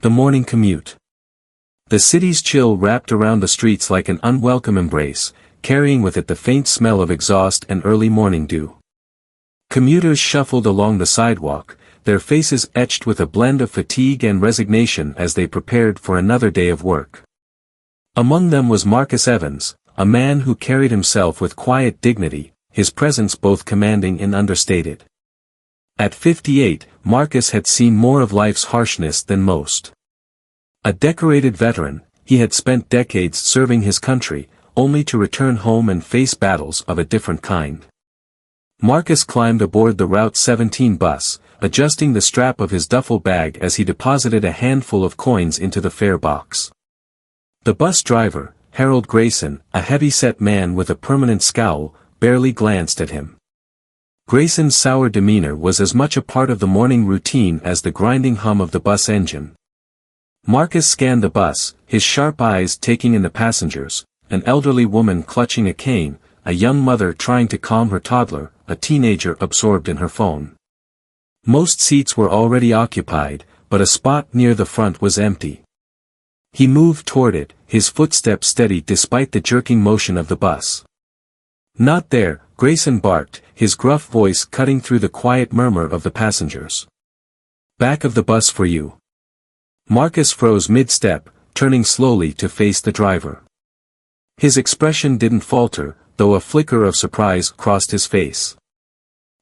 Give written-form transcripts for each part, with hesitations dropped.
The morning commute. The city's chill wrapped around the streets like an unwelcome embrace, carrying with it the faint smell of exhaust and early morning dew. Commuters shuffled along the sidewalk, their faces etched with a blend of fatigue and resignation as they prepared for another day of work. Among them was Marcus Evans, a man who carried himself with quiet dignity, his presence both commanding and understated. At 58, Marcus had seen more of life's harshness than most. A decorated veteran, he had spent decades serving his country, only to return home and face battles of a different kind. Marcus climbed aboard the Route 17 bus, adjusting the strap of his duffel bag as he deposited a handful of coins into the fare box. The bus driver, Harold Grayson, a heavy-set man with a permanent scowl, barely glanced at him. Grayson's sour demeanor was as much a part of the morning routine as the grinding hum of the bus engine. Marcus scanned the bus, his sharp eyes taking in the passengers, an elderly woman clutching a cane, a young mother trying to calm her toddler, a teenager absorbed in her phone. Most seats were already occupied, but a spot near the front was empty. He moved toward it, his footsteps steady despite the jerking motion of the bus. "Not there," Grayson barked, his gruff voice cutting through the quiet murmur of the passengers. "Back of the bus for you." Marcus froze mid-step, turning slowly to face the driver. His expression didn't falter, though a flicker of surprise crossed his face.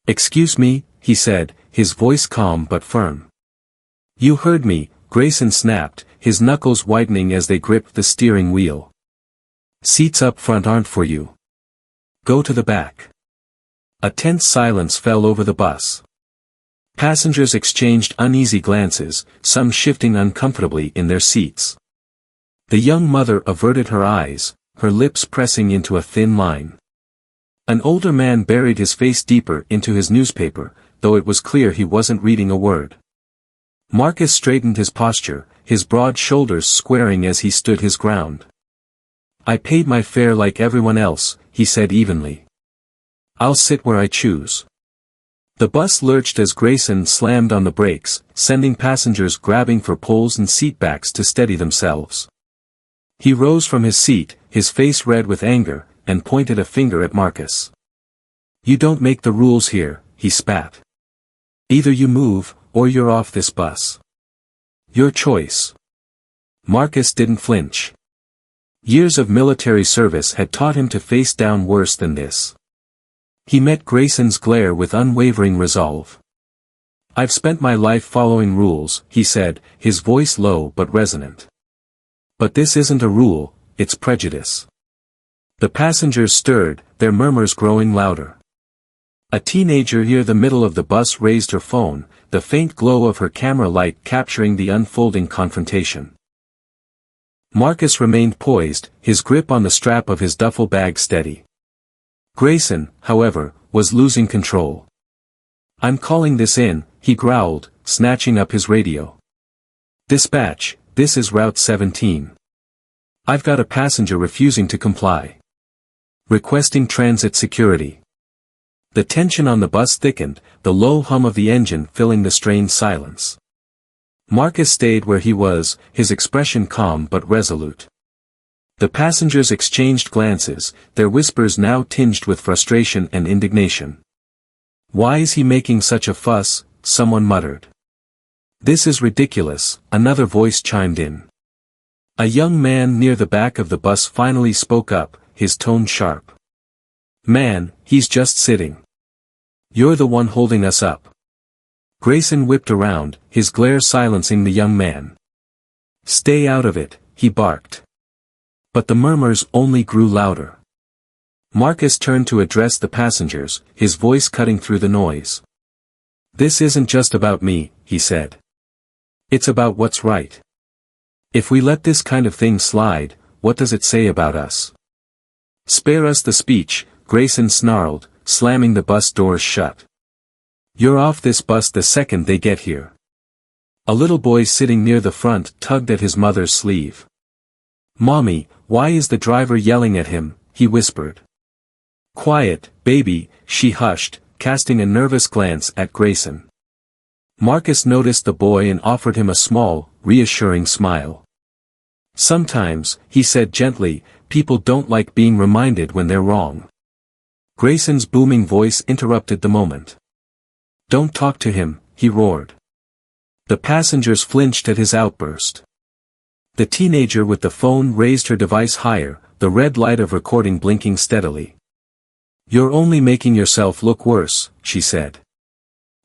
"Excuse me," he said, his voice calm but firm. "You heard me," Grayson snapped, his knuckles whitening as they gripped the steering wheel. "Seats up front aren't for you. Go to the back." A tense silence fell over the bus. Passengers exchanged uneasy glances, some shifting uncomfortably in their seats. The young mother averted her eyes, her lips pressing into a thin line. An older man buried his face deeper into his newspaper, though it was clear he wasn't reading a word. Marcus straightened his posture, his broad shoulders squaring as he stood his ground. "I paid my fare like everyone else," he said evenly. "I'll sit where I choose." The bus lurched as Grayson slammed on the brakes, sending passengers grabbing for poles and seatbacks to steady themselves. He rose from his seat, his face red with anger, and pointed a finger at Marcus. "You don't make the rules here," he spat. "Either you move, or you're off this bus. Your choice." Marcus didn't flinch. Years of military service had taught him to face down worse than this. He met Grayson's glare with unwavering resolve. "I've spent my life following rules," he said, his voice low but resonant. "But this isn't a rule, it's prejudice." The passengers stirred, their murmurs growing louder. A teenager near the middle of the bus raised her phone, the faint glow of her camera light capturing the unfolding confrontation. Marcus remained poised, his grip on the strap of his duffel bag steady. Grayson, however, was losing control. "I'm calling this in," he growled, snatching up his radio. "Dispatch, this is Route 17. I've got a passenger refusing to comply. Requesting transit security." The tension on the bus thickened, the low hum of the engine filling the strained silence. Marcus stayed where he was, his expression calm but resolute. The passengers exchanged glances, their whispers now tinged with frustration and indignation. "Why is he making such a fuss?" someone muttered. "This is ridiculous," another voice chimed in. A young man near the back of the bus finally spoke up, his tone sharp. "Man, he's just sitting. You're the one holding us up." Grayson whipped around, his glare silencing the young man. "Stay out of it," he barked. But the murmurs only grew louder. Marcus turned to address the passengers, his voice cutting through the noise. "This isn't just about me," he said. "It's about what's right. If we let this kind of thing slide, what does it say about us?" "Spare us the speech," Grayson snarled, slamming the bus doors shut. "You're off this bus the second they get here." A little boy sitting near the front tugged at his mother's sleeve. "Mommy, why is the driver yelling at him?" he whispered. "Quiet, baby," she hushed, casting a nervous glance at Grayson. Marcus noticed the boy and offered him a small, reassuring smile. Sometimes, he said gently, people don't like being reminded when they're wrong. Grayson's booming voice interrupted the moment. Don't talk to him, he roared. The passengers flinched at his outburst. The teenager with the phone raised her device higher, the red light of recording blinking steadily. You're only making yourself look worse, she said.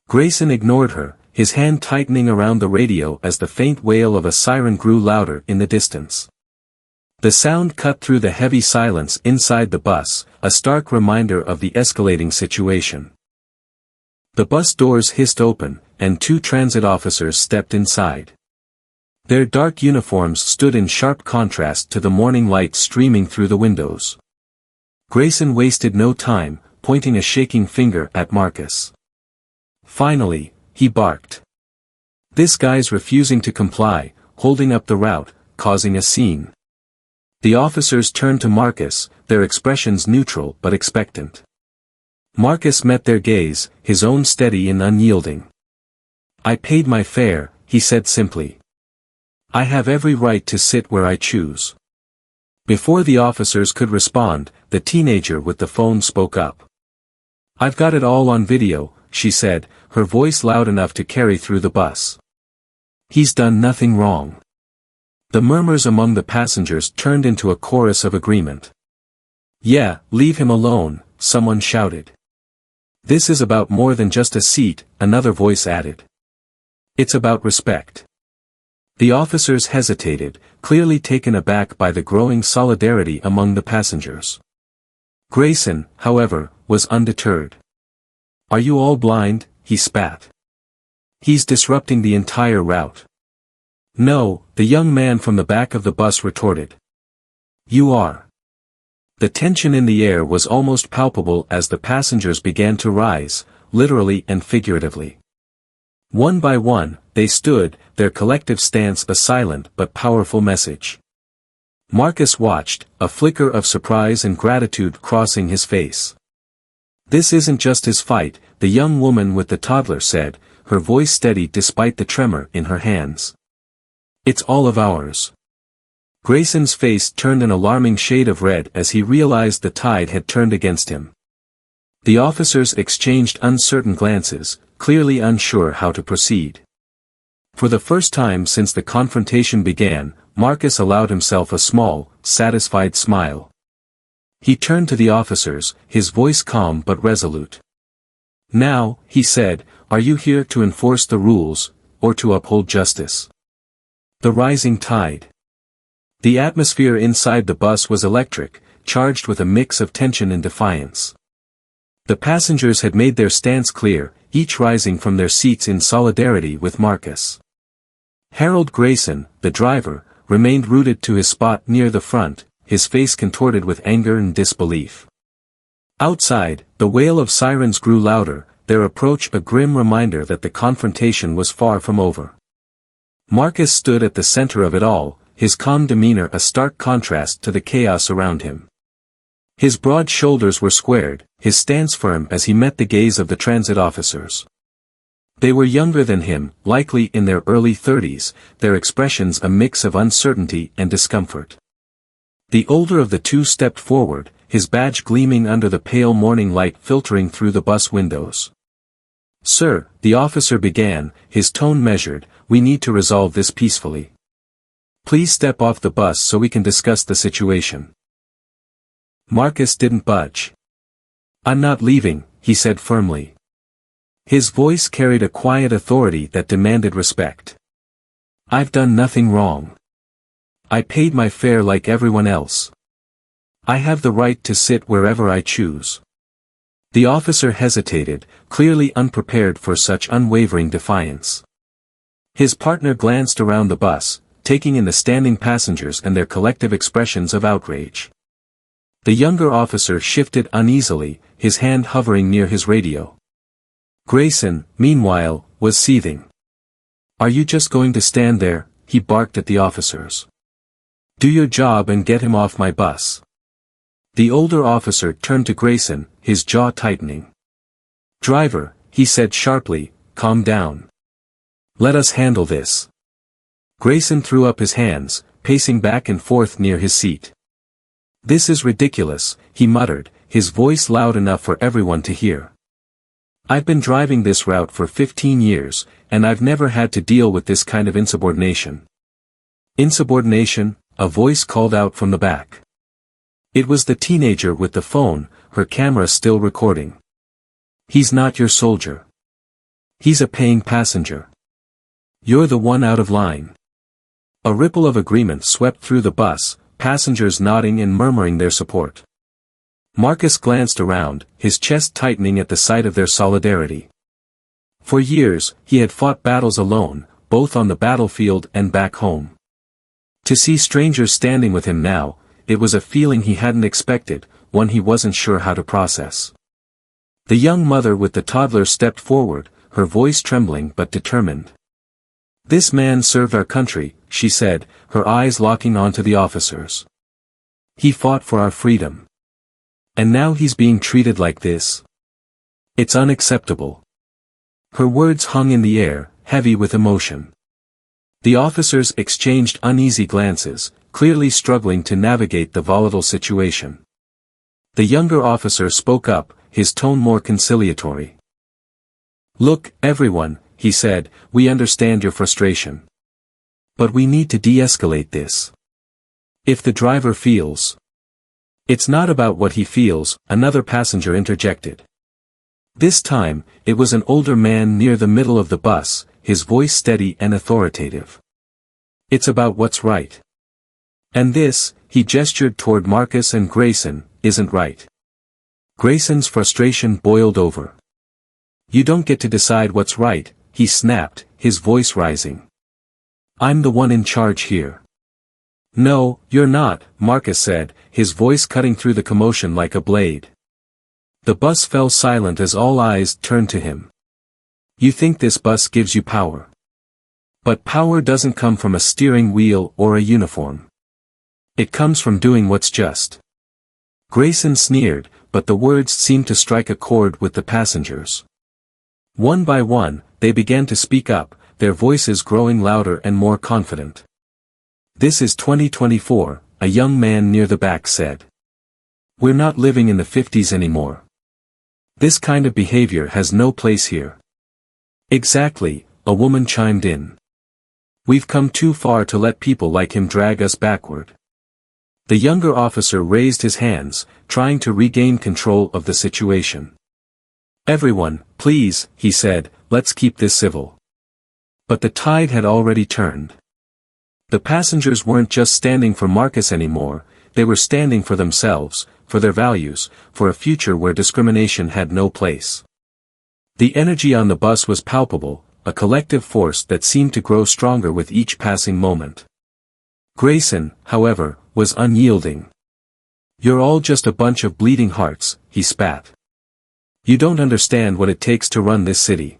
Grayson ignored her, his hand tightening around the radio as the faint wail of a siren grew louder in the distance. The sound cut through the heavy silence inside the bus, a stark reminder of the escalating situation. The bus doors hissed open, and two transit officers stepped inside. Their dark uniforms stood in sharp contrast to the morning light streaming through the windows. Grayson wasted no time, pointing a shaking finger at Marcus. Finally, he barked. This guy's refusing to comply, holding up the route, causing a scene. The officers turned to Marcus, their expressions neutral but expectant. Marcus met their gaze, his own steady and unyielding. I paid my fare, he said simply. I have every right to sit where I choose. Before the officers could respond, the teenager with the phone spoke up. I've got it all on video, she said, her voice loud enough to carry through the bus. He's done nothing wrong. The murmurs among the passengers turned into a chorus of agreement. Yeah, leave him alone, someone shouted. This is about more than just a seat, another voice added. It's about respect. The officers hesitated, clearly taken aback by the growing solidarity among the passengers. Grayson, however, was undeterred. Are you all blind? He spat. He's disrupting the entire route. No, the young man from the back of the bus retorted. You are. The tension in the air was almost palpable as the passengers began to rise, literally and figuratively. One by one, they stood, their collective stance a silent but powerful message. Marcus watched, a flicker of surprise and gratitude crossing his face. This isn't just his fight, the young woman with the toddler said, her voice steady despite the tremor in her hands. It's all of ours. Grayson's face turned an alarming shade of red as he realized the tide had turned against him. The officers exchanged uncertain glances, clearly unsure how to proceed. For the first time since the confrontation began, Marcus allowed himself a small, satisfied smile. He turned to the officers, his voice calm but resolute. Now, he said, are you here to enforce the rules, or to uphold justice? The rising tide. The atmosphere inside the bus was electric, charged with a mix of tension and defiance. The passengers had made their stance clear, each rising from their seats in solidarity with Marcus. Harold Grayson, the driver, remained rooted to his spot near the front, his face contorted with anger and disbelief. Outside, the wail of sirens grew louder, their approach a grim reminder that the confrontation was far from over. Marcus stood at the center of it all, his calm demeanor a stark contrast to the chaos around him. His broad shoulders were squared, his stance firm as he met the gaze of the transit officers. They were younger than him, likely in their early 30s, their expressions a mix of uncertainty and discomfort. The older of the two stepped forward, his badge gleaming under the pale morning light filtering through the bus windows. Sir, the officer began, his tone measured, we need to resolve this peacefully. Please step off the bus so we can discuss the situation. Marcus didn't budge. I'm not leaving, he said firmly. His voice carried a quiet authority that demanded respect. I've done nothing wrong. I paid my fare like everyone else. I have the right to sit wherever I choose. The officer hesitated, clearly unprepared for such unwavering defiance. His partner glanced around the bus, taking in the standing passengers and their collective expressions of outrage. The younger officer shifted uneasily, his hand hovering near his radio. Grayson, meanwhile, was seething. Are you just going to stand there? He barked at the officers. Do your job and get him off my bus. The older officer turned to Grayson, his jaw tightening. Driver, he said sharply, calm down. Let us handle this. Grayson threw up his hands, pacing back and forth near his seat. "This is ridiculous," he muttered, his voice loud enough for everyone to hear. "I've been driving this route for 15 years, and I've never had to deal with this kind of insubordination." "Insubordination?" a voice called out from the back. It was the teenager with the phone, her camera still recording. "He's not your soldier. He's a paying passenger. You're the one out of line." A ripple of agreement swept through the bus, passengers nodding and murmuring their support. Marcus glanced around, his chest tightening at the sight of their solidarity. For years, he had fought battles alone, both on the battlefield and back home. To see strangers standing with him now, it was a feeling he hadn't expected, one he wasn't sure how to process. The young mother with the toddler stepped forward, her voice trembling but determined. "This man served our country," she said, her eyes locking onto the officers. "He fought for our freedom. And now he's being treated like this. It's unacceptable." Her words hung in the air, heavy with emotion. The officers exchanged uneasy glances, clearly struggling to navigate the volatile situation. The younger officer spoke up, his tone more conciliatory. "Look, everyone," he said, "we understand your frustration. But we need to de-escalate this. If the driver feels—" "It's not about what he feels," another passenger interjected. This time, it was an older man near the middle of the bus, his voice steady and authoritative. "It's about what's right. And this," he gestured toward Marcus and Grayson, "isn't right." Grayson's frustration boiled over. "You don't get to decide what's right," he snapped, his voice rising. "I'm the one in charge here." "No, you're not," Marcus said, his voice cutting through the commotion like a blade. The bus fell silent as all eyes turned to him. "You think this bus gives you power. But power doesn't come from a steering wheel or a uniform. It comes from doing what's just." Grayson sneered, but the words seemed to strike a chord with the passengers. One by one, they began to speak up, their voices growing louder and more confident. "This is 2024, a young man near the back said. "We're not living in the 50s anymore. This kind of behavior has no place here." "Exactly," a woman chimed in. "We've come too far to let people like him drag us backward." The younger officer raised his hands, trying to regain control of the situation. "Everyone, please," he said, "let's keep this civil." But the tide had already turned. The passengers weren't just standing for Marcus anymore, they were standing for themselves, for their values, for a future where discrimination had no place. The energy on the bus was palpable, a collective force that seemed to grow stronger with each passing moment. Grayson, however, was unyielding. "You're all just a bunch of bleeding hearts," he spat. "You don't understand what it takes to run this city.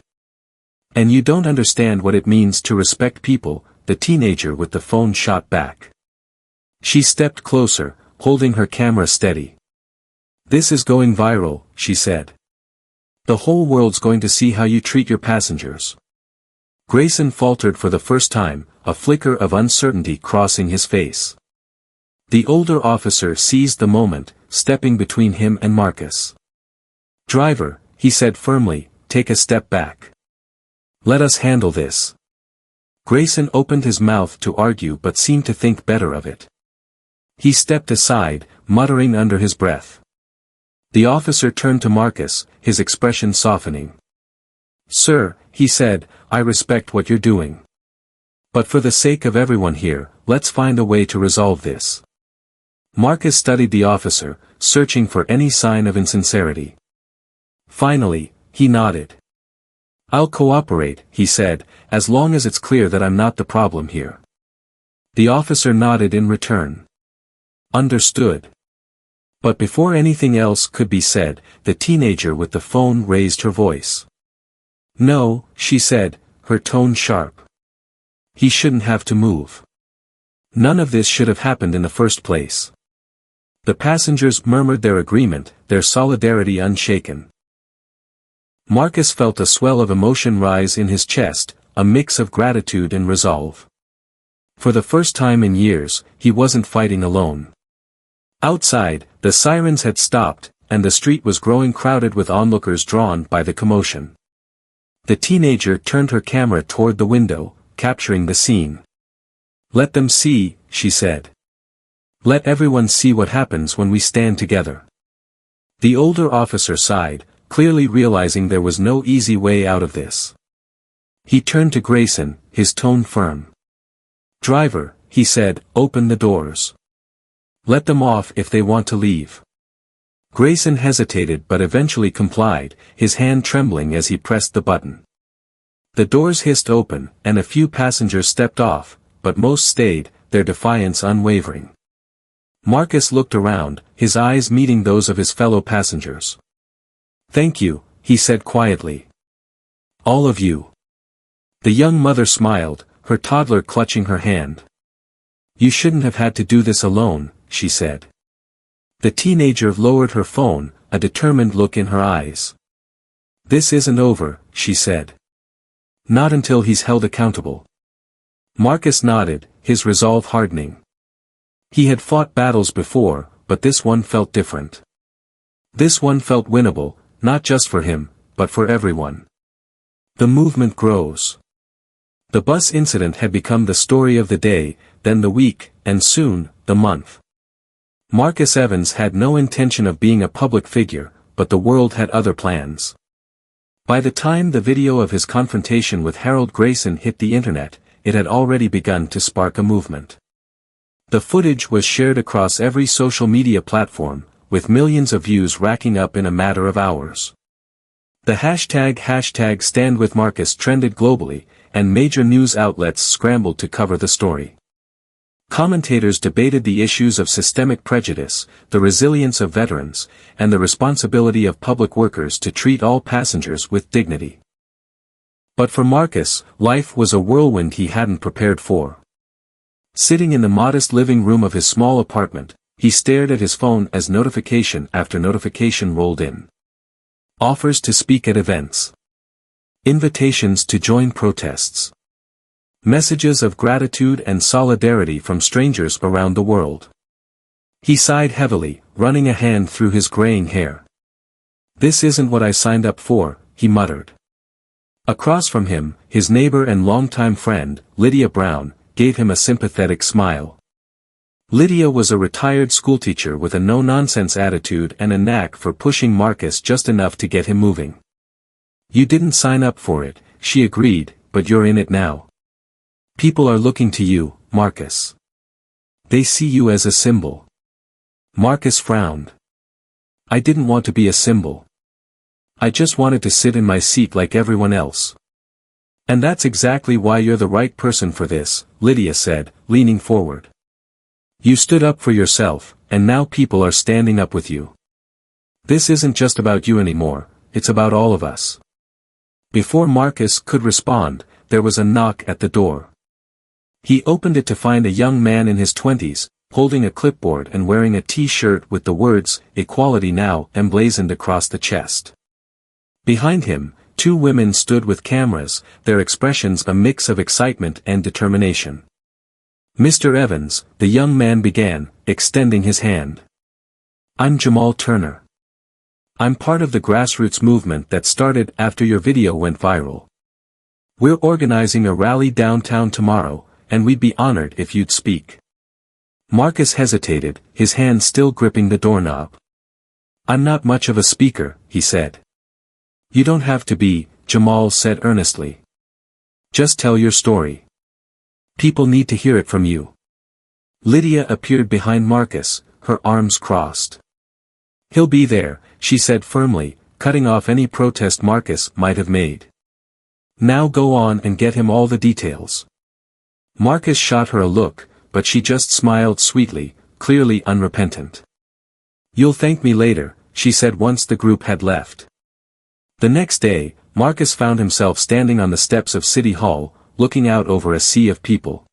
And you don't understand what it means to respect people," the teenager with the phone shot back. She stepped closer, holding her camera steady. "This is going viral," she said. "The whole world's going to see how you treat your passengers." Grayson faltered for the first time, a flicker of uncertainty crossing his face. The older officer seized the moment, stepping between him and Marcus. "Driver," he said firmly, "take a step back. Let us handle this." Grayson opened his mouth to argue but seemed to think better of it. He stepped aside, muttering under his breath. The officer turned to Marcus, his expression softening. "Sir," he said, "I respect what you're doing. But for the sake of everyone here, let's find a way to resolve this." Marcus studied the officer, searching for any sign of insincerity. Finally, he nodded. "I'll cooperate," he said, "as long as it's clear that I'm not the problem here." The officer nodded in return. "Understood." But before anything else could be said, the teenager with the phone raised her voice. "No," she said, her tone sharp. "He shouldn't have to move. None of this should have happened in the first place." The passengers murmured their agreement, their solidarity unshaken. Marcus felt a swell of emotion rise in his chest, a mix of gratitude and resolve. For the first time in years, he wasn't fighting alone. Outside, the sirens had stopped, and the street was growing crowded with onlookers drawn by the commotion. The teenager turned her camera toward the window, capturing the scene. "Let them see," she said. "Let everyone see what happens when we stand together." The older officer sighed, clearly realizing there was no easy way out of this. He turned to Grayson, his tone firm. "Driver," he said, "open the doors. Let them off if they want to leave." Grayson hesitated but eventually complied, his hand trembling as he pressed the button. The doors hissed open, and a few passengers stepped off, but most stayed, their defiance unwavering. Marcus looked around, his eyes meeting those of his fellow passengers. "Thank you," he said quietly. "All of you." The young mother smiled, her toddler clutching her hand. "You shouldn't have had to do this alone," she said. The teenager lowered her phone, a determined look in her eyes. "This isn't over," she said. "Not until he's held accountable." Marcus nodded, his resolve hardening. He had fought battles before, but this one felt different. This one felt winnable, not just for him, but for everyone. The movement grows. The bus incident had become the story of the day, then the week, and soon, the month. Marcus Evans had no intention of being a public figure, but the world had other plans. By the time the video of his confrontation with Harold Grayson hit the internet, it had already begun to spark a movement. The footage was shared across every social media platform, with millions of views racking up in a matter of hours. The hashtag #StandWithMarcus trended globally, and major news outlets scrambled to cover the story. Commentators debated the issues of systemic prejudice, the resilience of veterans, and the responsibility of public workers to treat all passengers with dignity. But for Marcus, life was a whirlwind he hadn't prepared for. Sitting in the modest living room of his small apartment, he stared at his phone as notification after notification rolled in. Offers to speak at events. Invitations to join protests. Messages of gratitude and solidarity from strangers around the world. He sighed heavily, running a hand through his graying hair. "This isn't what I signed up for," he muttered. Across from him, his neighbor and longtime friend, Lydia Brown, gave him a sympathetic smile. Lydia was a retired schoolteacher with a no-nonsense attitude and a knack for pushing Marcus just enough to get him moving. "You didn't sign up for it," she agreed, "but you're in it now. People are looking to you, Marcus. They see you as a symbol." Marcus frowned. "I didn't want to be a symbol. I just wanted to sit in my seat like everyone else." "And that's exactly why you're the right person for this," Lydia said, leaning forward. "You stood up for yourself, and now people are standing up with you. This isn't just about you anymore, it's about all of us." Before Marcus could respond, there was a knock at the door. He opened it to find a young man in his 20s, holding a clipboard and wearing a T-shirt with the words, "Equality Now," emblazoned across the chest. Behind him, two women stood with cameras, their expressions a mix of excitement and determination. "Mr. Evans," the young man began, extending his hand. "I'm Jamal Turner. I'm part of the grassroots movement that started after your video went viral. We're organizing a rally downtown tomorrow, and we'd be honored if you'd speak." Marcus hesitated, his hand still gripping the doorknob. "I'm not much of a speaker," he said. "You don't have to be," Jamal said earnestly. "Just tell your story. People need to hear it from you." Lydia appeared behind Marcus, her arms crossed. "He'll be there," she said firmly, cutting off any protest Marcus might have made. "Now go on and get him all the details." Marcus shot her a look, but she just smiled sweetly, clearly unrepentant. "You'll thank me later," she said once the group had left. The next day, Marcus found himself standing on the steps of City Hall, looking out over a sea of people.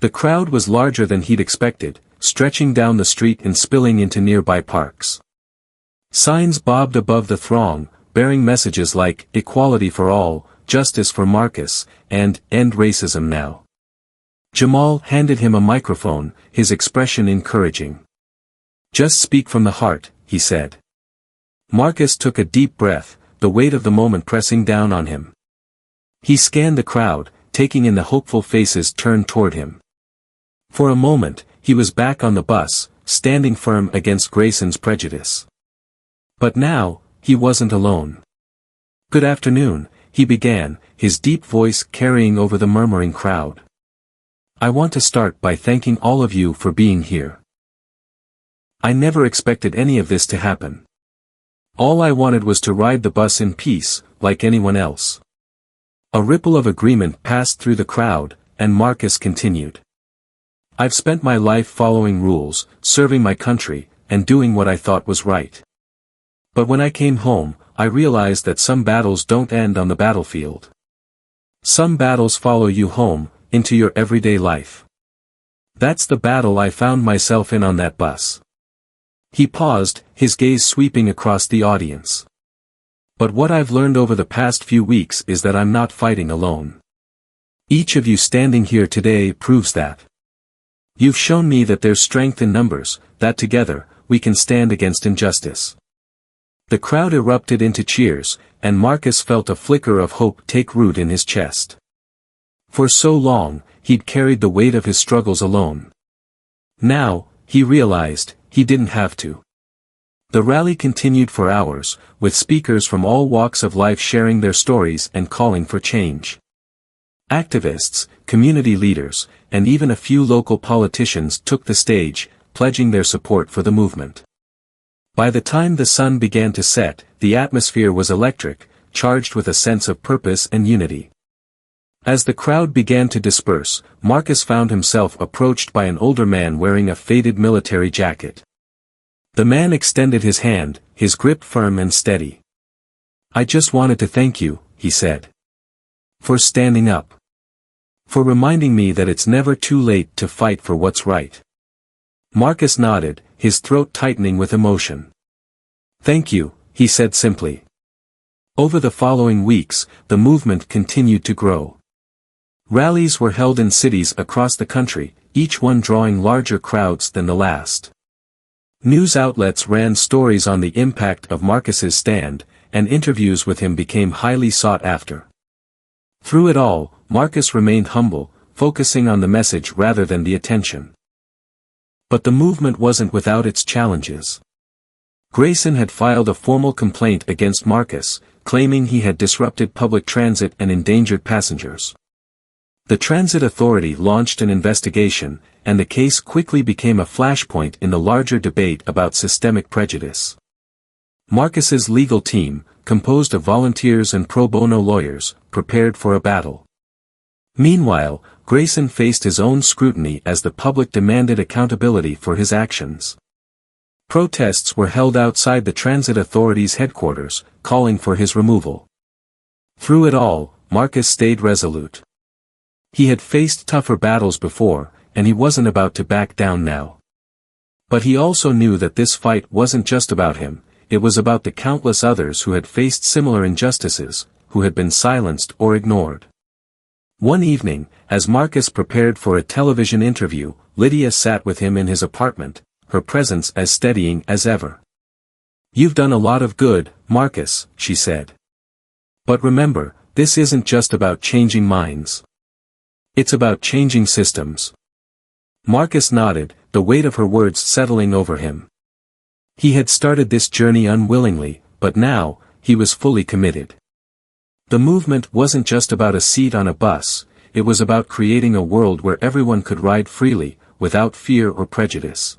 The crowd was larger than he'd expected, stretching down the street and spilling into nearby parks. Signs bobbed above the throng, bearing messages like, "Equality for all," "Justice for Marcus," and "End Racism Now." Jamal handed him a microphone, his expression encouraging. "Just speak from the heart," he said. Marcus took a deep breath, the weight of the moment pressing down on him. He scanned the crowd, taking in the hopeful faces turned toward him. For a moment, he was back on the bus, standing firm against Grayson's prejudice. But now, he wasn't alone. "Good afternoon," he began, his deep voice carrying over the murmuring crowd. "I want to start by thanking all of you for being here. I never expected any of this to happen. All I wanted was to ride the bus in peace, like anyone else." A ripple of agreement passed through the crowd, and Marcus continued. "I've spent my life following rules, serving my country, and doing what I thought was right. But when I came home, I realized that some battles don't end on the battlefield. Some battles follow you home, into your everyday life. That's the battle I found myself in on that bus." He paused, his gaze sweeping across the audience. "But what I've learned over the past few weeks is that I'm not fighting alone. Each of you standing here today proves that. You've shown me that there's strength in numbers, that together, we can stand against injustice." The crowd erupted into cheers, and Marcus felt a flicker of hope take root in his chest. For so long, he'd carried the weight of his struggles alone. Now, he realized, he didn't have to. The rally continued for hours, with speakers from all walks of life sharing their stories and calling for change. Activists, community leaders, and even a few local politicians took the stage, pledging their support for the movement. By the time the sun began to set, the atmosphere was electric, charged with a sense of purpose and unity. As the crowd began to disperse, Marcus found himself approached by an older man wearing a faded military jacket. The man extended his hand, his grip firm and steady. "I just wanted to thank you," he said. "For standing up. For reminding me that it's never too late to fight for what's right." Marcus nodded, his throat tightening with emotion. "Thank you," he said simply. Over the following weeks, the movement continued to grow. Rallies were held in cities across the country, each one drawing larger crowds than the last. News outlets ran stories on the impact of Marcus's stand, and interviews with him became highly sought after. Through it all, Marcus remained humble, focusing on the message rather than the attention. But the movement wasn't without its challenges. Grayson had filed a formal complaint against Marcus, claiming he had disrupted public transit and endangered passengers. The Transit Authority launched an investigation, and the case quickly became a flashpoint in the larger debate about systemic prejudice. Marcus's legal team, composed of volunteers and pro bono lawyers, prepared for a battle. Meanwhile, Grayson faced his own scrutiny as the public demanded accountability for his actions. Protests were held outside the Transit Authority's headquarters, calling for his removal. Through it all, Marcus stayed resolute. He had faced tougher battles before, and he wasn't about to back down now. But he also knew that this fight wasn't just about him, it was about the countless others who had faced similar injustices, who had been silenced or ignored. One evening, as Marcus prepared for a television interview, Lydia sat with him in his apartment, her presence as steadying as ever. "You've done a lot of good, Marcus," she said. "But remember, this isn't just about changing minds. It's about changing systems." Marcus nodded, the weight of her words settling over him. He had started this journey unwillingly, but now, he was fully committed. The movement wasn't just about a seat on a bus, it was about creating a world where everyone could ride freely, without fear or prejudice.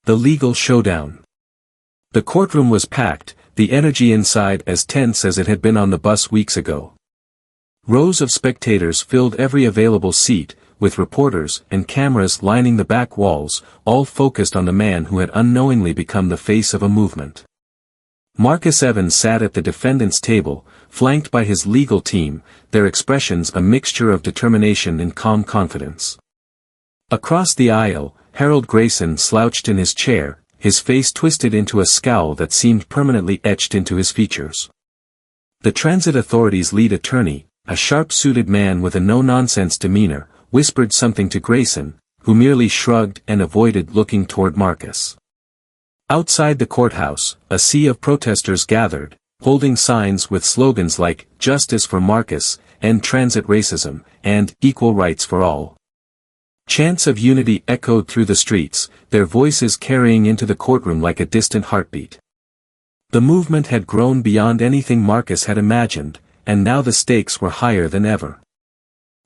The legal showdown. The courtroom was packed, the energy inside as tense as it had been on the bus weeks ago. Rows of spectators filled every available seat, with reporters and cameras lining the back walls, all focused on the man who had unknowingly become the face of a movement. Marcus Evans sat at the defendant's table, flanked by his legal team, their expressions a mixture of determination and calm confidence. Across the aisle, Harold Grayson slouched in his chair, his face twisted into a scowl that seemed permanently etched into his features. The Transit Authority's lead attorney, a sharp-suited man with a no-nonsense demeanor, whispered something to Grayson, who merely shrugged and avoided looking toward Marcus. Outside the courthouse, a sea of protesters gathered, holding signs with slogans like, "Justice for Marcus," "End Transit Racism," and "Equal Rights for All." Chants of unity echoed through the streets, their voices carrying into the courtroom like a distant heartbeat. The movement had grown beyond anything Marcus had imagined, and now the stakes were higher than ever.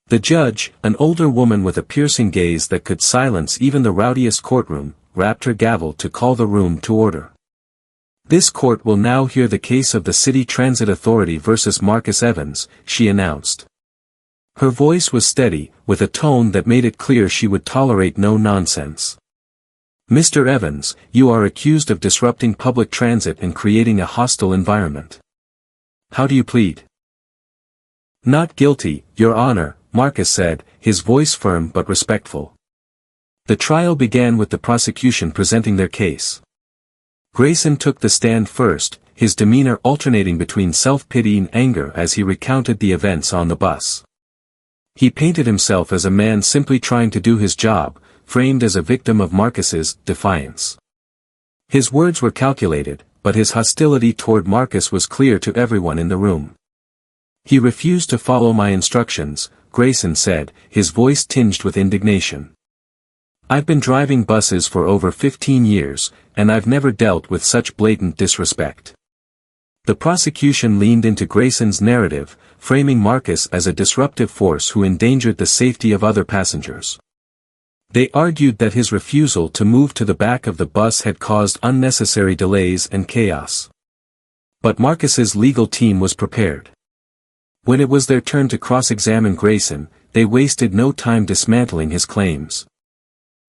The judge, an older woman with a piercing gaze that could silence even the rowdiest courtroom, rapped her gavel to call the room to order. "This court will now hear the case of the City Transit Authority versus Marcus Evans," she announced. Her voice was steady, with a tone that made it clear she would tolerate no nonsense. "Mr. Evans, you are accused of disrupting public transit and creating a hostile environment. How do you plead?" "Not guilty, Your Honor," Marcus said, his voice firm but respectful. The trial began with the prosecution presenting their case. Grayson took the stand first, his demeanor alternating between self-pity and anger as he recounted the events on the bus. He painted himself as a man simply trying to do his job, framed as a victim of Marcus's defiance. His words were calculated, but his hostility toward Marcus was clear to everyone in the room. "He refused to follow my instructions," Grayson said, his voice tinged with indignation. "I've been driving buses for over 15 years, and I've never dealt with such blatant disrespect." The prosecution leaned into Grayson's narrative, framing Marcus as a disruptive force who endangered the safety of other passengers. They argued that his refusal to move to the back of the bus had caused unnecessary delays and chaos. But Marcus's legal team was prepared. When it was their turn to cross-examine Grayson, they wasted no time dismantling his claims.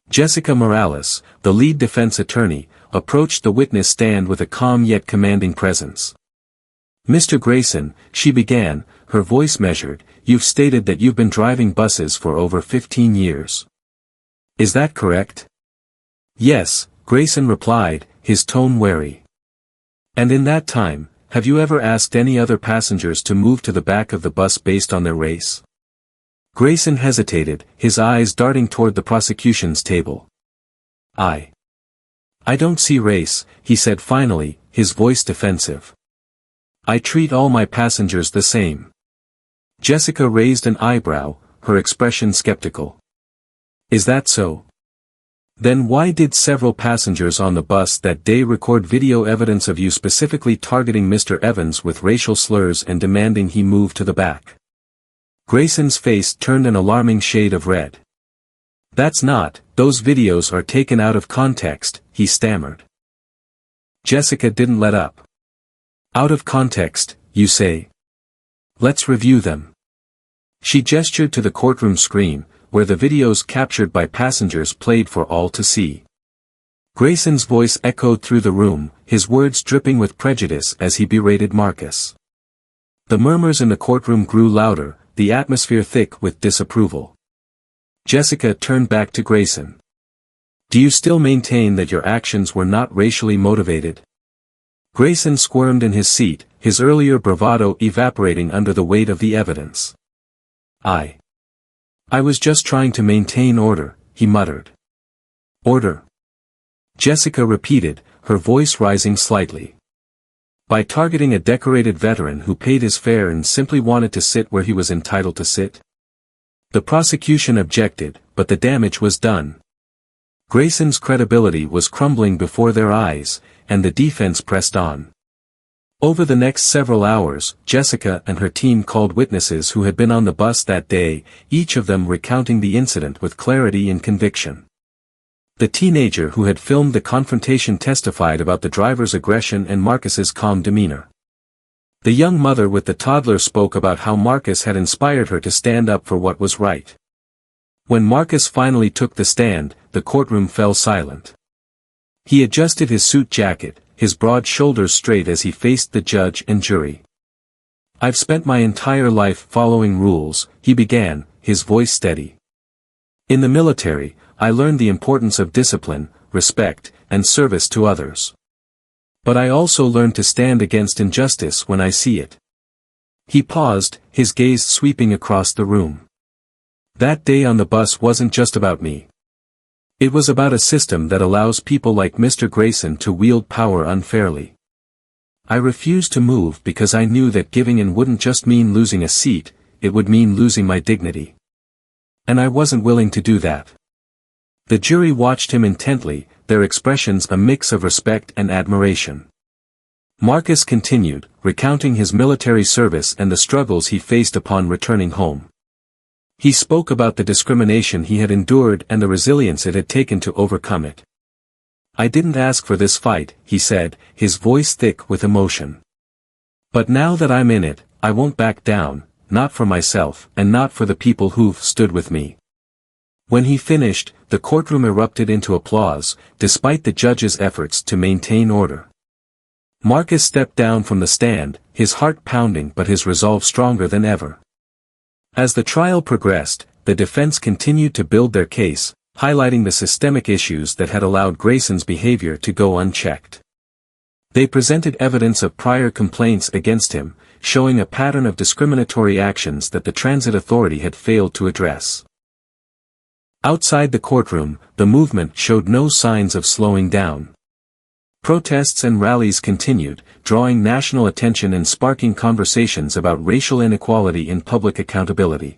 Jessica Morales, the lead defense attorney, approached the witness stand with a calm yet commanding presence. "Mr. Grayson," she began, her voice measured, "you've stated that you've been driving buses for over 15 years. Is that correct?" "Yes," Grayson replied, his tone wary. "And in that time, have you ever asked any other passengers to move to the back of the bus based on their race?" Grayson hesitated, his eyes darting toward the prosecution's table. I don't see race," he said finally, his voice defensive. "I treat all my passengers the same." Jessica raised an eyebrow, her expression skeptical. "Is that so? Then why did several passengers on the bus that day record video evidence of you specifically targeting Mr. Evans with racial slurs and demanding he move to the back?" Grayson's face turned an alarming shade of red. "Those videos are taken out of context," he stammered. Jessica didn't let up. "Out of context, you say? Let's review them." She gestured to the courtroom screen, where the videos captured by passengers played for all to see. Grayson's voice echoed through the room, his words dripping with prejudice as he berated Marcus. The murmurs in the courtroom grew louder, the atmosphere thick with disapproval. Jessica turned back to Grayson. "Do you still maintain that your actions were not racially motivated?" Grayson squirmed in his seat, his earlier bravado evaporating under the weight of the evidence. I was just trying to maintain order," he muttered. "Order?" Jessica repeated, her voice rising slightly. "By targeting a decorated veteran who paid his fare and simply wanted to sit where he was entitled to sit?" The prosecution objected, but the damage was done. Grayson's credibility was crumbling before their eyes, and the defense pressed on. Over the next several hours, Jessica and her team called witnesses who had been on the bus that day, each of them recounting the incident with clarity and conviction. The teenager who had filmed the confrontation testified about the driver's aggression and Marcus's calm demeanor. The young mother with the toddler spoke about how Marcus had inspired her to stand up for what was right. When Marcus finally took the stand, the courtroom fell silent. He adjusted his suit jacket, his broad shoulders straight as he faced the judge and jury. "I've spent my entire life following rules," he began, his voice steady. "In the military, I learned the importance of discipline, respect, and service to others. But I also learned to stand against injustice when I see it." He paused, his gaze sweeping across the room. That day on the bus wasn't just about me. It was about a system that allows people like Mr. Grayson to wield power unfairly. I refused to move because I knew that giving in wouldn't just mean losing a seat, it would mean losing my dignity. And I wasn't willing to do that. The jury watched him intently, their expressions a mix of respect and admiration. Marcus continued, recounting his military service and the struggles he faced upon returning home. He spoke about the discrimination he had endured and the resilience it had taken to overcome it. I didn't ask for this fight, he said, his voice thick with emotion. But now that I'm in it, I won't back down, not for myself, and not for the people who've stood with me. When he finished, the courtroom erupted into applause, despite the judge's efforts to maintain order. Marcus stepped down from the stand, his heart pounding but his resolve stronger than ever. As the trial progressed, the defense continued to build their case, highlighting the systemic issues that had allowed Grayson's behavior to go unchecked. They presented evidence of prior complaints against him, showing a pattern of discriminatory actions that the transit authority had failed to address. Outside the courtroom, the movement showed no signs of slowing down. Protests and rallies continued, drawing national attention and sparking conversations about racial inequality and public accountability.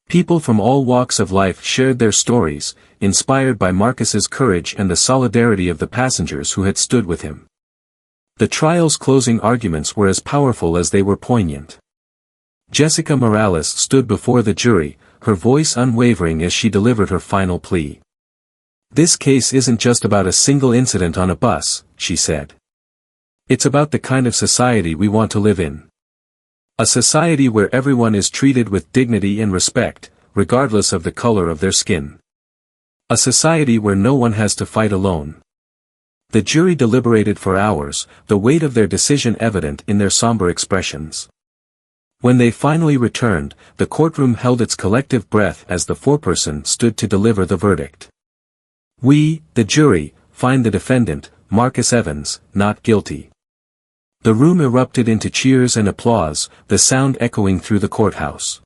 People from all walks of life shared their stories, inspired by Marcus's courage and the solidarity of the passengers who had stood with him. The trial's closing arguments were as powerful as they were poignant. Jessica Morales stood before the jury, her voice unwavering as she delivered her final plea. "This case isn't just about a single incident on a bus," she said. "It's about the kind of society we want to live in. A society where everyone is treated with dignity and respect, regardless of the color of their skin. A society where no one has to fight alone." The jury deliberated for hours, the weight of their decision evident in their somber expressions. When they finally returned, the courtroom held its collective breath as the foreperson stood to deliver the verdict. "We, the jury, find the defendant, Marcus Evans, not guilty." The room erupted into cheers and applause, the sound echoing through the courthouse.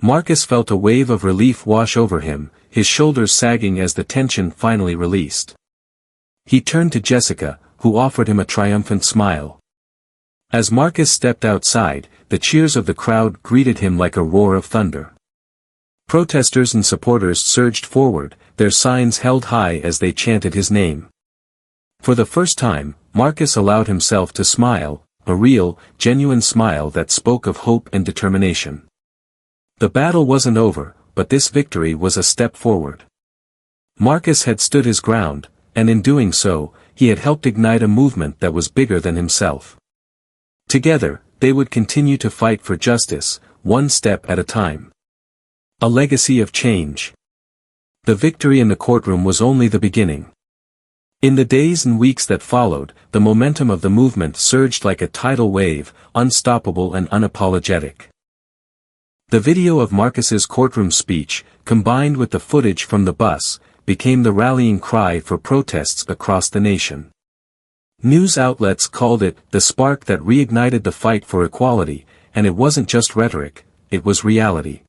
Marcus felt a wave of relief wash over him, his shoulders sagging as the tension finally released. He turned to Jessica, who offered him a triumphant smile. As Marcus stepped outside, the cheers of the crowd greeted him like a roar of thunder. Protesters and supporters surged forward, their signs held high as they chanted his name. For the first time, Marcus allowed himself to smile, a real, genuine smile that spoke of hope and determination. The battle wasn't over, but this victory was a step forward. Marcus had stood his ground, and in doing so, he had helped ignite a movement that was bigger than himself. Together, they would continue to fight for justice, one step at a time. A legacy of change. The victory in the courtroom was only the beginning. In the days and weeks that followed, the momentum of the movement surged like a tidal wave, unstoppable and unapologetic. The video of Marcus's courtroom speech, combined with the footage from the bus, became the rallying cry for protests across the nation. News outlets called it the spark that reignited the fight for equality, and it wasn't just rhetoric, it was reality.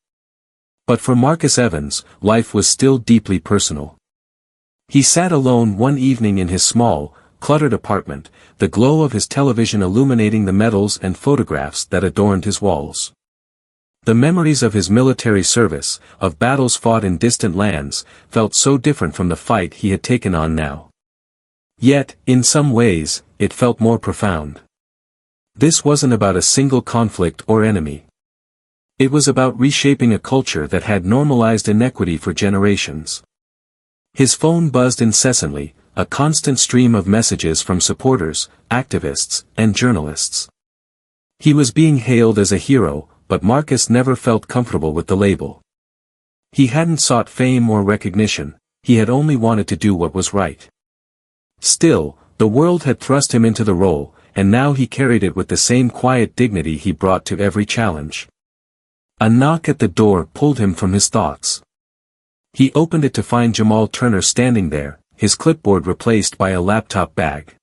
But for Marcus Evans, life was still deeply personal. He sat alone one evening in his small, cluttered apartment, the glow of his television illuminating the medals and photographs that adorned his walls. The memories of his military service, of battles fought in distant lands, felt so different from the fight he had taken on now. Yet, in some ways, it felt more profound. This wasn't about a single conflict or enemy. It was about reshaping a culture that had normalized inequity for generations. His phone buzzed incessantly, a constant stream of messages from supporters, activists, and journalists. He was being hailed as a hero, but Marcus never felt comfortable with the label. He hadn't sought fame or recognition, he had only wanted to do what was right. Still, the world had thrust him into the role, and now he carried it with the same quiet dignity he brought to every challenge. A knock at the door pulled him from his thoughts. He opened it to find Jamal Turner standing there, his clipboard replaced by a laptop bag.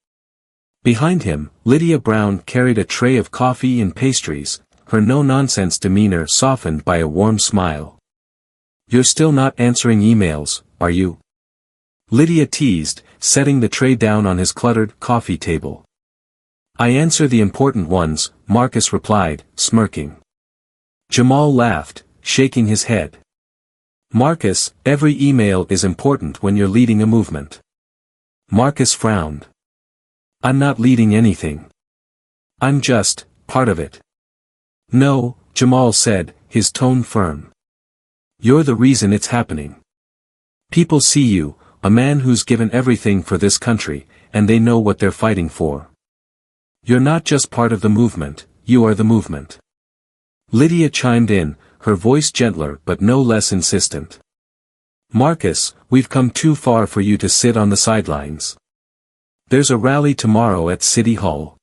Behind him, Lydia Brown carried a tray of coffee and pastries, her no-nonsense demeanor softened by a warm smile. You're still not answering emails, are you? Lydia teased, setting the tray down on his cluttered coffee table. I answer the important ones, Marcus replied, smirking. Jamal laughed, shaking his head. Marcus, every email is important when you're leading a movement. Marcus frowned. I'm not leading anything. I'm just part of it. No, Jamal said, his tone firm. You're the reason it's happening. People see you, a man who's given everything for this country, and they know what they're fighting for. You're not just part of the movement, you are the movement. Lydia chimed in, her voice gentler but no less insistent. Marcus, we've come too far for you to sit on the sidelines. There's a rally tomorrow at City Hall.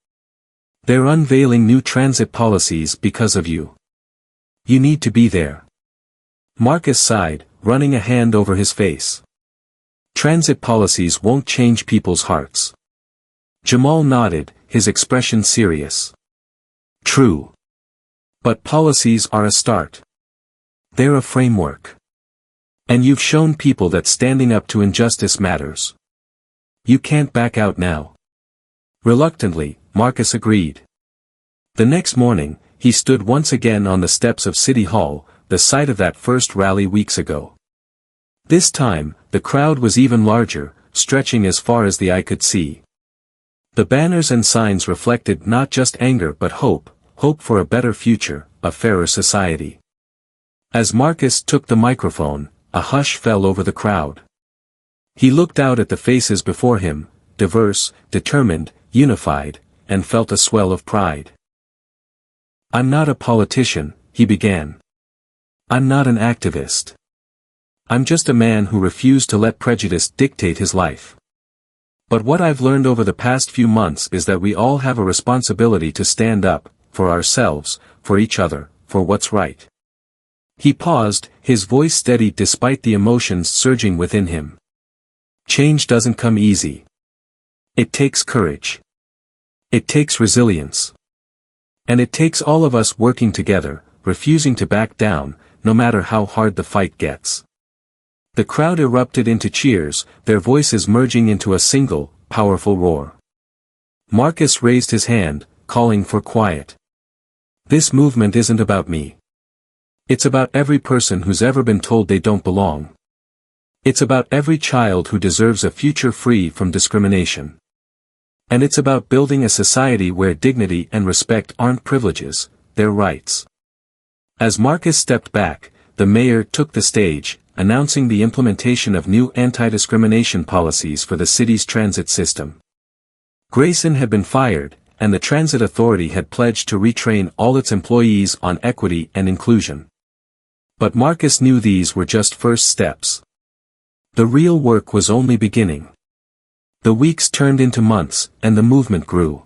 They're unveiling new transit policies because of you. You need to be there. Marcus sighed, running a hand over his face. Transit policies won't change people's hearts. Jamal nodded, his expression serious. True. But policies are a start. They're a framework. And you've shown people that standing up to injustice matters. You can't back out now. Reluctantly, Marcus agreed. The next morning, he stood once again on the steps of City Hall, the site of that first rally weeks ago. This time, the crowd was even larger, stretching as far as the eye could see. The banners and signs reflected not just anger but hope for a better future, a fairer society. As Marcus took the microphone, a hush fell over the crowd. He looked out at the faces before him, diverse, determined, unified, and felt a swell of pride. I'm not a politician, he began. I'm not an activist. I'm just a man who refused to let prejudice dictate his life. But what I've learned over the past few months is that we all have a responsibility to stand up, for ourselves, for each other, for what's right. He paused, his voice steady despite the emotions surging within him. Change doesn't come easy. It takes courage. It takes resilience. And it takes all of us working together, refusing to back down, no matter how hard the fight gets. The crowd erupted into cheers, their voices merging into a single, powerful roar. Marcus raised his hand, calling for quiet. This movement isn't about me. It's about every person who's ever been told they don't belong. It's about every child who deserves a future free from discrimination. And it's about building a society where dignity and respect aren't privileges, they're rights. As Marcus stepped back, the mayor took the stage, announcing the implementation of new anti-discrimination policies for the city's transit system. Grayson had been fired, and the transit authority had pledged to retrain all its employees on equity and inclusion. But Marcus knew these were just first steps. The real work was only beginning. The weeks turned into months, and the movement grew.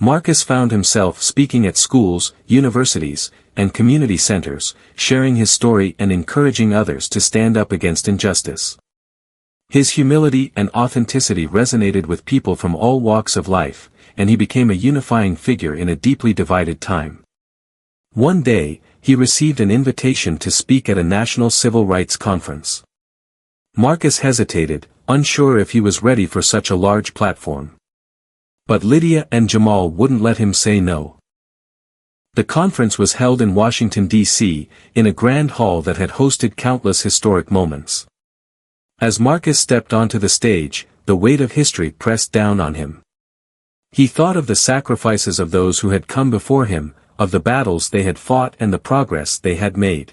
Marcus found himself speaking at schools, universities, and community centers, sharing his story and encouraging others to stand up against injustice. His humility and authenticity resonated with people from all walks of life, and he became a unifying figure in a deeply divided time. One day, he received an invitation to speak at a national civil rights conference. Marcus hesitated, unsure if he was ready for such a large platform. But Lydia and Jamal wouldn't let him say no. The conference was held in Washington, D.C., in a grand hall that had hosted countless historic moments. As Marcus stepped onto the stage, the weight of history pressed down on him. He thought of the sacrifices of those who had come before him, of the battles they had fought and the progress they had made.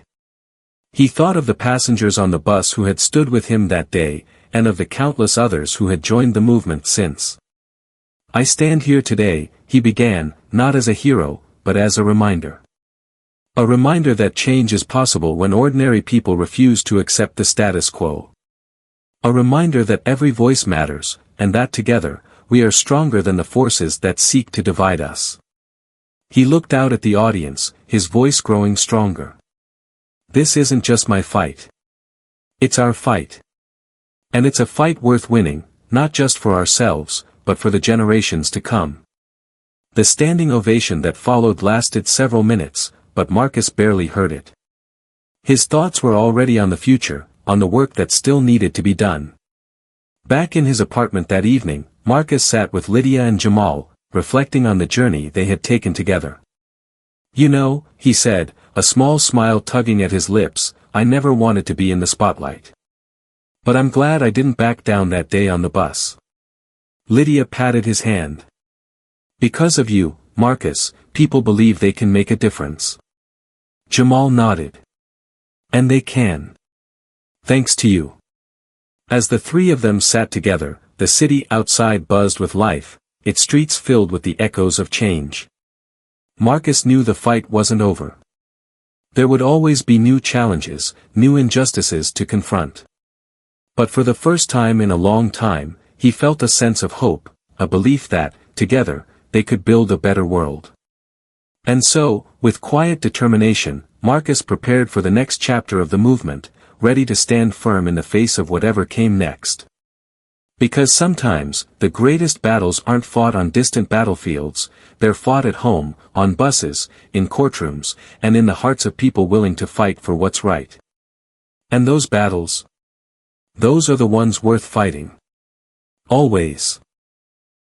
He thought of the passengers on the bus who had stood with him that day, and of the countless others who had joined the movement since. I stand here today, he began, not as a hero, but as a reminder. A reminder that change is possible when ordinary people refuse to accept the status quo. A reminder that every voice matters, and that together, we are stronger than the forces that seek to divide us. He looked out at the audience, his voice growing stronger. This isn't just my fight. It's our fight. And it's a fight worth winning, not just for ourselves, but for the generations to come. The standing ovation that followed lasted several minutes, but Marcus barely heard it. His thoughts were already on the future, on the work that still needed to be done. Back in his apartment that evening, Marcus sat with Lydia and Jamal, reflecting on the journey they had taken together. "You know," he said, a small smile tugging at his lips, "I never wanted to be in the spotlight. But I'm glad I didn't back down that day on the bus." Lydia patted his hand. "Because of you, Marcus, people believe they can make a difference." Jamal nodded. "And they can. Thanks to you." As the three of them sat together, the city outside buzzed with life, its streets filled with the echoes of change. Marcus knew the fight wasn't over. There would always be new challenges, new injustices to confront. But for the first time in a long time, he felt a sense of hope, a belief that, together, they could build a better world. And so, with quiet determination, Marcus prepared for the next chapter of the movement, ready to stand firm in the face of whatever came next. Because sometimes, the greatest battles aren't fought on distant battlefields, they're fought at home, on buses, in courtrooms, and in the hearts of people willing to fight for what's right. And those battles? Those are the ones worth fighting. Always.